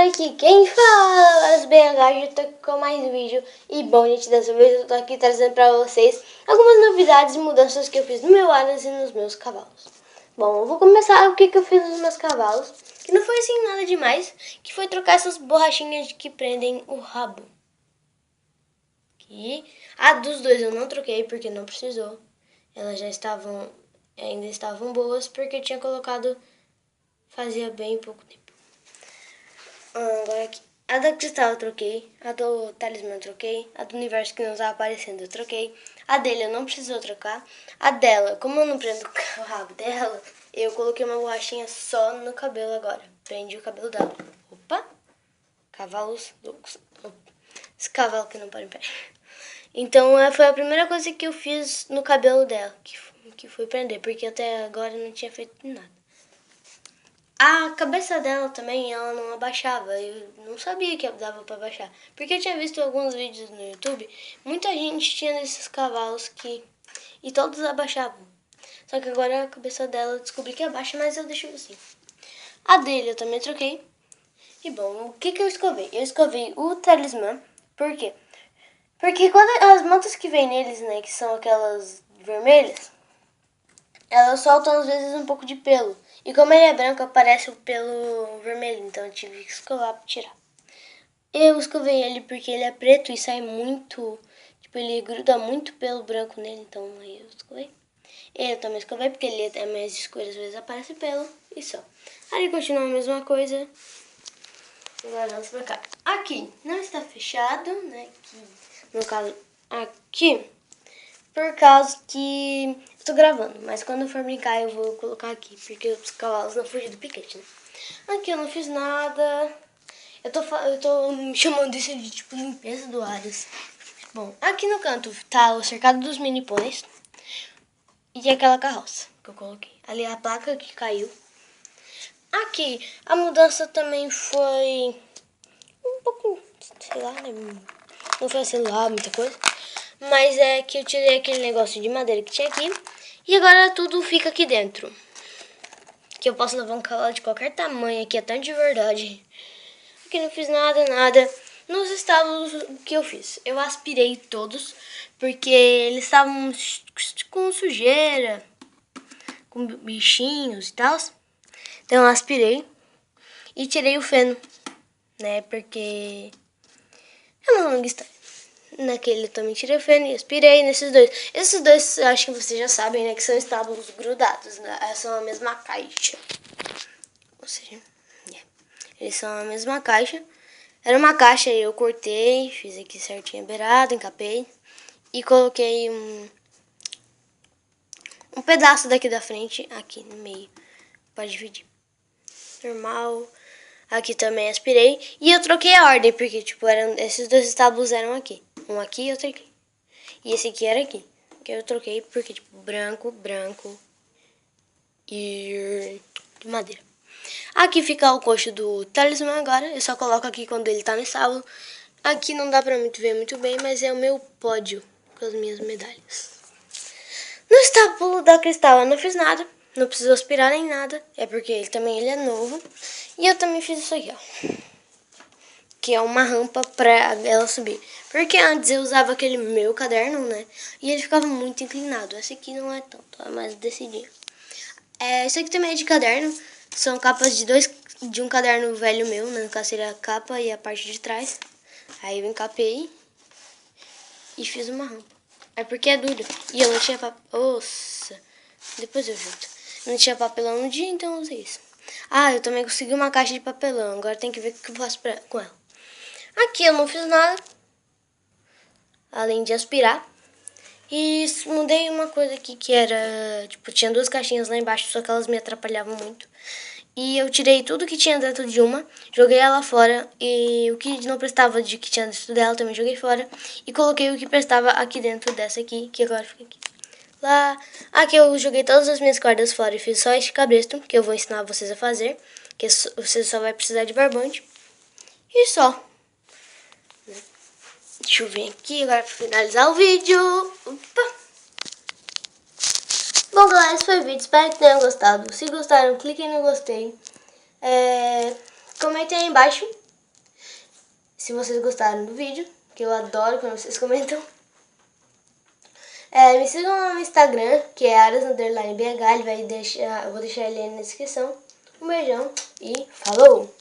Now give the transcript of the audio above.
aqui quem fala, os BH, já tô com mais um vídeo. E bom, gente, dessa vez eu tô aqui trazendo pra vocês algumas novidades e mudanças que eu fiz no meu Aras e nos meus cavalos. Bom, eu vou começar o que eu fiz nos meus cavalos, que não foi assim nada demais, que foi trocar essas borrachinhas que prendem o rabo. Aqui. A dos dois eu não troquei porque não precisou. Elas já ainda estavam boas porque eu tinha colocado fazia bem pouco tempo. Agora aqui. A da Cristal eu troquei, a do Talismã eu troquei, a do Universo que não estava aparecendo eu troquei, a dele eu não precisou trocar, a dela, como eu não prendo o rabo dela, eu coloquei uma borrachinha só no cabelo agora, prendi o cabelo dela. Opa, cavalos loucos, esse cavalo que não para em pé. Então foi a primeira coisa que eu fiz no cabelo dela, que foi prender, porque até agora eu não tinha feito nada. A cabeça dela também, ela não abaixava. Eu não sabia que dava pra abaixar. Porque eu tinha visto alguns vídeos no YouTube. Muita gente tinha desses cavalos e todos abaixavam. Só que agora a cabeça dela eu descobri que abaixa, mas eu deixo assim. A dele eu também troquei. E bom, o que eu escovei? Eu escovei o Talismã. Por quê? Porque quando as mantas que vem neles, né, que são aquelas vermelhas, elas soltam às vezes um pouco de pelo. E como ele é branco, aparece o pelo vermelho, então eu tive que escovar pra tirar. Eu escovei ele porque ele é preto e sai muito, tipo, ele gruda muito pelo branco nele, então aí eu escovei. Eu também escovei porque ele é mais escuro, às vezes aparece pelo e só. Aí continua a mesma coisa. Agora vamos pra cá. Aqui não está fechado, né, aqui, no caso aqui, por causa que eu tô gravando, mas quando eu for brincar eu vou colocar aqui, porque os cavalos não fugem do piquete, né? Aqui eu não fiz nada. Eu tô chamando isso de tipo limpeza do Aras. Bom, aqui no canto tá o cercado dos mini pôneis e aquela carroça que eu coloquei. Ali a placa que caiu. Aqui a mudança também foi um pouco, sei lá, né? Não foi assim lá muita coisa. Mas é que eu tirei aquele negócio de madeira que tinha aqui. E agora tudo fica aqui dentro. Que eu posso levar um cavalo de qualquer tamanho aqui, até de verdade. Aqui não fiz nada. Nos estábulos, o que eu fiz? Eu aspirei todos, porque eles estavam com sujeira, com bichinhos e tal. Então eu aspirei e tirei o feno, né, porque é uma longa história. Naquele eu também tirei o feno e aspirei nesses dois. Esses dois, acho que vocês já sabem, né, que são estábulos grudados, né? São a mesma caixa. Ou seja, eles são a mesma caixa. Era uma caixa e eu cortei, fiz aqui certinho a beirada, encapei. E coloquei um pedaço daqui da frente, aqui no meio, para dividir. Normal. Aqui também aspirei. E eu troquei a ordem, porque tipo, esses dois estábulos eram aqui. Um aqui e outro aqui. E esse aqui era aqui. Que eu troquei porque, tipo, branco e de madeira. Aqui fica o coxo do Talismã agora. Eu só coloco aqui quando ele tá no estábulo. Aqui não dá pra ver muito bem, mas é o meu pódio com as minhas medalhas. No estábulo da Cristal eu não fiz nada. Não preciso aspirar nem nada. É porque ele é novo. E eu também fiz isso aqui, ó. Que é uma rampa pra ela subir. Porque antes eu usava aquele meu caderno, né? E ele ficava muito inclinado. Esse aqui não é tanto, é mais decidinho. Esse aqui também é de caderno. São capas de um caderno velho meu, né? No caso seria a capa e a parte de trás. Aí eu encapei e fiz uma rampa. É porque é duro. E eu não tinha papel. Nossa, depois eu junto. Não tinha papelão no dia, então eu usei isso. Ah, eu também consegui uma caixa de papelão. Agora tem que ver o que eu faço com ela. Aqui eu não fiz nada, além de aspirar. E mudei uma coisa aqui que era, tipo, tinha duas caixinhas lá embaixo, só que elas me atrapalhavam muito. E eu tirei tudo que tinha dentro de uma, joguei ela fora, e o que não prestava de que tinha dentro dela também joguei fora. E coloquei o que prestava aqui dentro dessa aqui, que agora fica aqui. Lá, aqui eu joguei todas as minhas cordas fora e fiz só este cabresto, que eu vou ensinar vocês a fazer, que você só vai precisar de barbante. E só. Deixa eu vir aqui agora para finalizar o vídeo. Opa. Bom, galera, esse foi o vídeo. Espero que tenham gostado. Se gostaram, cliquem no gostei. Comentem aí embaixo se vocês gostaram do vídeo, que eu adoro quando vocês comentam. Me sigam no Instagram, que é aras_bh, eu vou deixar ele aí na descrição. Um beijão e falou!